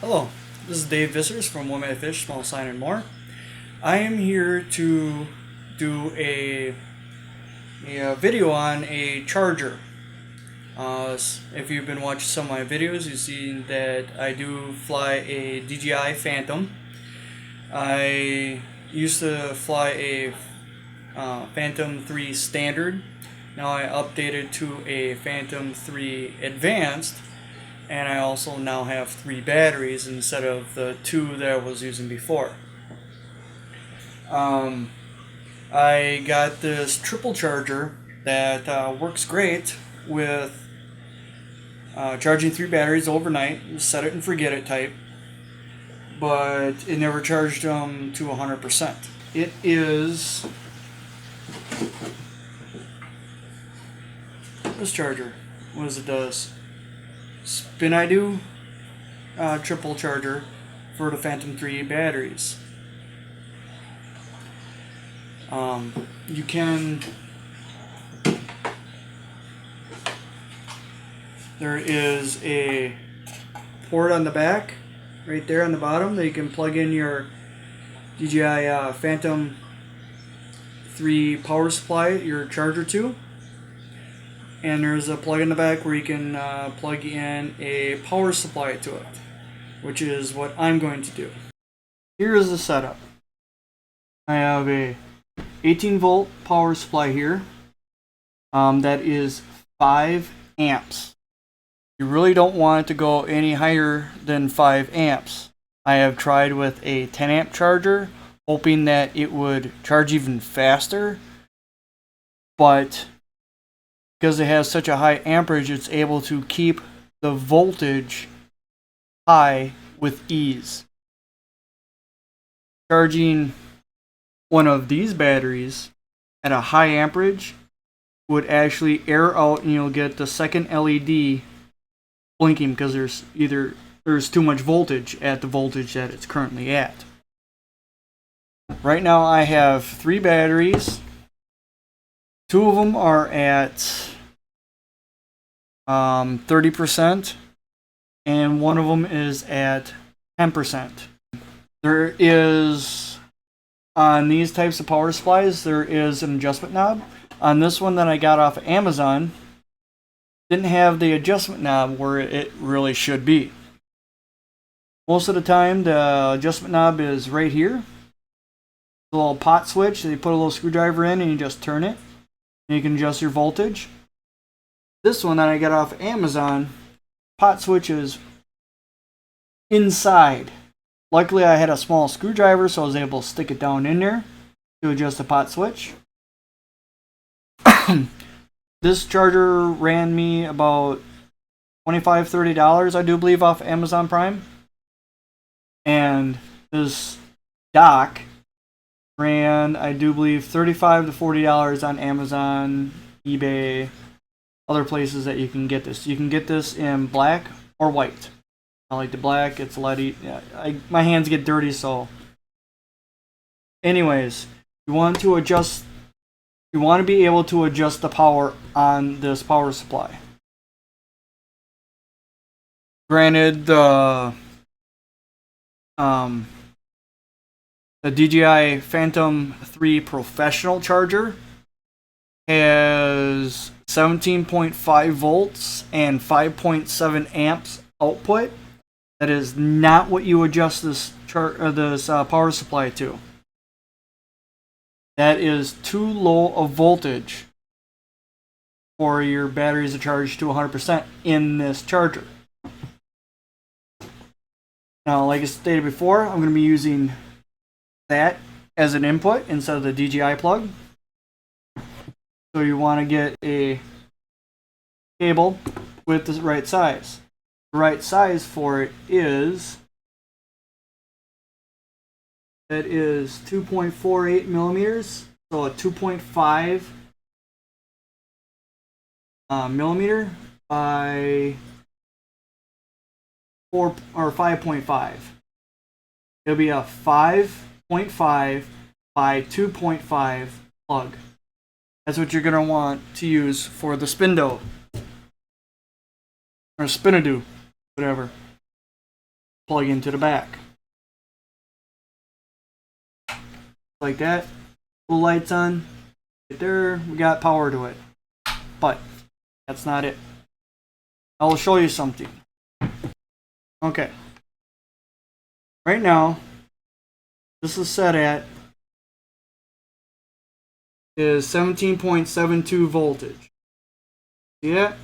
Hello, this is Dave Vissers from One Man Fish, Small Sign and More. I am here to do a video on a charger. If you've been watching some of my videos, you've seen that I do fly a DJI Phantom. I used to fly a Phantom 3 Standard. Now I updated to a Phantom 3 Advanced, and I also now have 3 batteries instead of the 2 that I was using before. Um, I got this triple charger that works great with charging 3 batteries overnight, set it and forget it type, but it never charged them to 100%. It is this charger. What does it does? Spinido triple charger for the Phantom 3 batteries. You can. There is a port on the back, right there on the bottom, that you can plug in your DJI Phantom 3 power supply, your charger to. And there's a plug in the back where you can plug in a power supply to it, which is what I'm going to do. Here is the setup. I have a 18 volt power supply here. That is 5 amps. You really don't want it to go any higher than 5 amps. I have tried with a 10 amp charger, hoping that it would charge even faster, but because it has such a high amperage, it's able to keep the voltage high with ease. Charging one of these batteries at a high amperage would actually air out, and you'll get the second LED blinking because there's too much voltage at the voltage that it's currently at. Right now I have 3 batteries. 2 of them are at 30%, and 1 of them is at 10%. There is, on these types of power supplies, there is an adjustment knob. On this one that I got off of Amazon, didn't have the adjustment knob where it really should be. Most of the time, the adjustment knob is right here. The little pot switch, they put a little screwdriver in and you just turn it, and you can adjust your voltage. This one that I got off Amazon, pot switch is inside. Luckily I had a small screwdriver, so I was able to stick it down in there to adjust the pot switch. This charger ran me about $25-$30, I do believe, off Amazon Prime. And this dock ran, I do believe, $35 to $40 on Amazon, eBay, other places that you can get this. You can get this in black or white. I like the black. It's a lot my hands get dirty, so. Anyways, you want to adjust. You want to be able to adjust the power on this power supply. Granted, the DJI Phantom 3 Professional charger has 17.5 volts and 5.7 amps output. That is not what you adjust this power supply to. That is too low a voltage for your batteries to charge to 100% in this charger. Now, like I stated before, I'm going to be using that as an input instead of the DJI plug. So you want to get a cable with the right size. The right size for it is 2.48 millimeters, so a 2.5 millimeter by 4 or 5.5. It'll be a 5.5 by 2.5 plug. That's what you're gonna want to use for the Spinido or Spinido, whatever. plug into the back. Like that. Little lights on. Right there, we got power to it. But that's not it. I'll show you something. Okay. Right now, this is set at is 17.72 voltage. See that?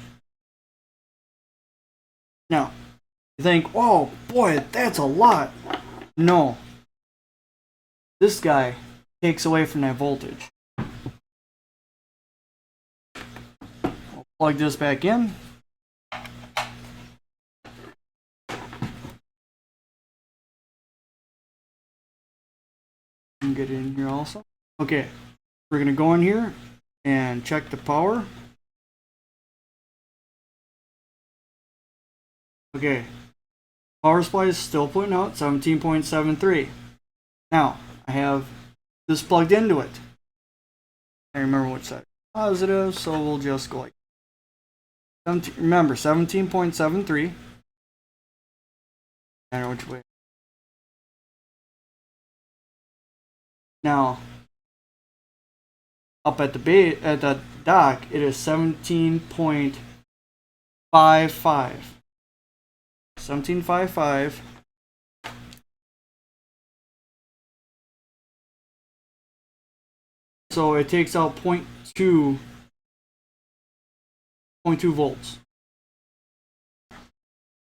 Now, you think, oh boy, that's a lot. No. This guy takes away from that voltage. I'll plug this back in. And get it in here also. Okay, we're gonna go in here and check the power. Okay, power supply is still putting out 17.73. Now, I have this plugged into it. I remember which side positive, so we'll just go like 17, remember 17.73. I don't know which way. Now, up at the dock, it is 17.55. 17.55. So it takes out 0.2 volts,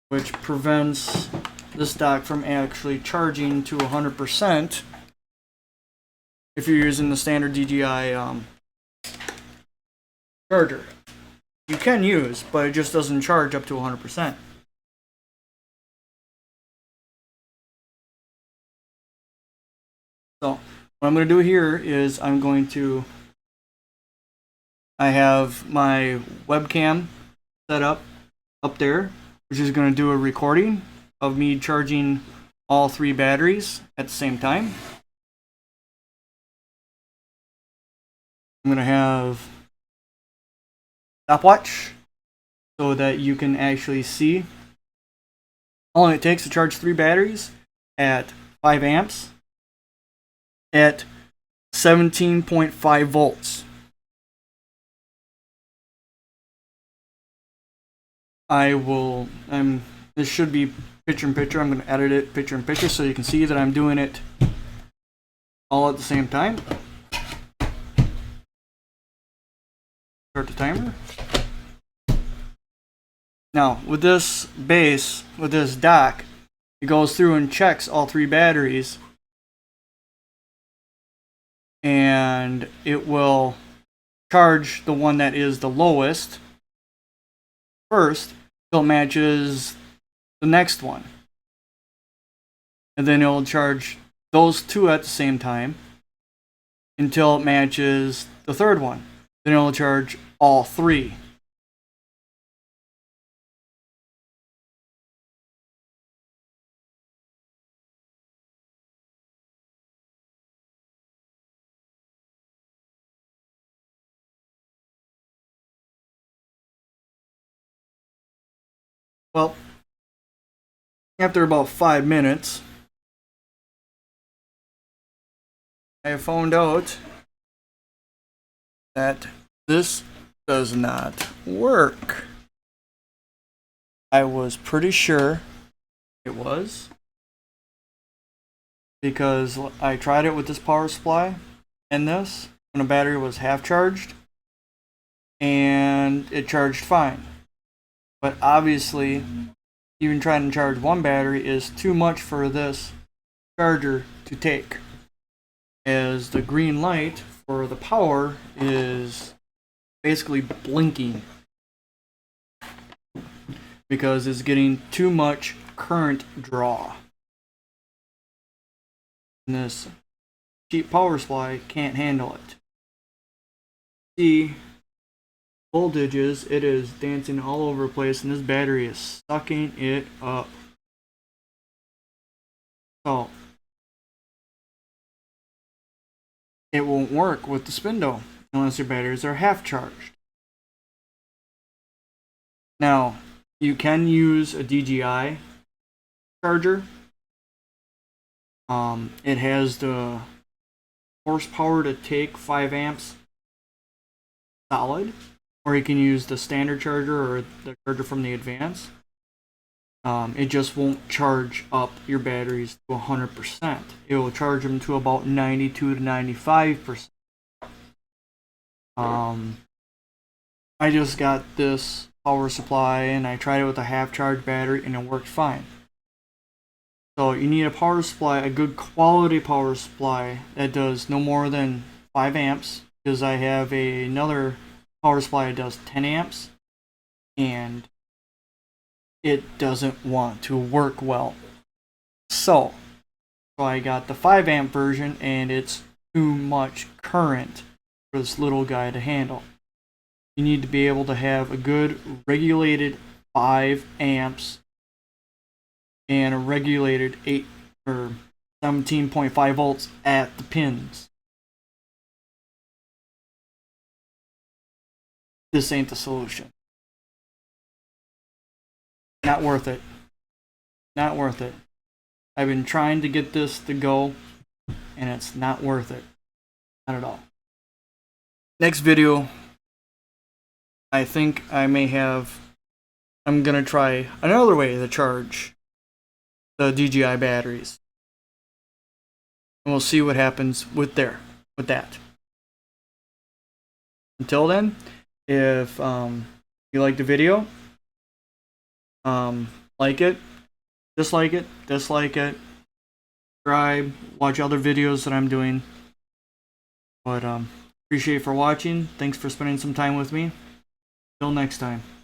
which prevents this dock from actually charging to 100% if you're using the standard DJI charger. You can use, but it just doesn't charge up to 100%. So what I'm going to do here is I have my webcam set up there, which is going to do a recording of me charging all 3 batteries at the same time. I'm going to have stopwatch so that you can actually see how long it takes to charge 3 batteries at 5 amps at 17.5 volts. This should be picture in picture. I'm going to edit it picture in picture so you can see that I'm doing it all at the same time. Start the timer. Now, with this base, with this dock, it goes through and checks all 3 batteries, and it will charge the one that is the lowest first until it matches the next one. And then it'll charge those 2 at the same time until it matches the third one. Then it'll charge all 3. Well, after about 5 minutes, I found out that this does not work. I was pretty sure it was, because I tried it with this power supply and this when the battery was half charged, and it charged fine. But obviously, even trying to charge one battery is too much for this charger to take, as the green light for the power is basically blinking because it's getting too much current draw. And this cheap power supply can't handle it. See voltages, it is dancing all over the place, and this battery is sucking it up. So it won't work with the Spinido unless your batteries are half charged. Now, you can use a DJI charger. It has the horsepower to take 5 amps solid, or you can use the standard charger or the charger from the Advance. It just won't charge up your batteries to 100%. It will charge them to about 92 to 95%. I just got this power supply and I tried it with a half charge battery and it worked fine. So you need a power supply, a good quality power supply that does no more than 5 amps, because I have another power supply that does 10 amps and it doesn't want to work well. So I got the 5 amp version and it's too much current for this little guy to handle. You need to be able to have a good regulated 5 amps and a regulated 8 or 17.5 volts at the pins. This ain't the solution. Not worth it. Not worth it. I've been trying to get this to go and it's not worth it. Not at all. Next video, I think I'm gonna try another way to charge the DJI batteries. And we'll see what happens with that. Until then, if you like the video, like it, dislike it, subscribe, watch other videos that I'm doing. But appreciate for watching. Thanks for spending some time with me. Till next time.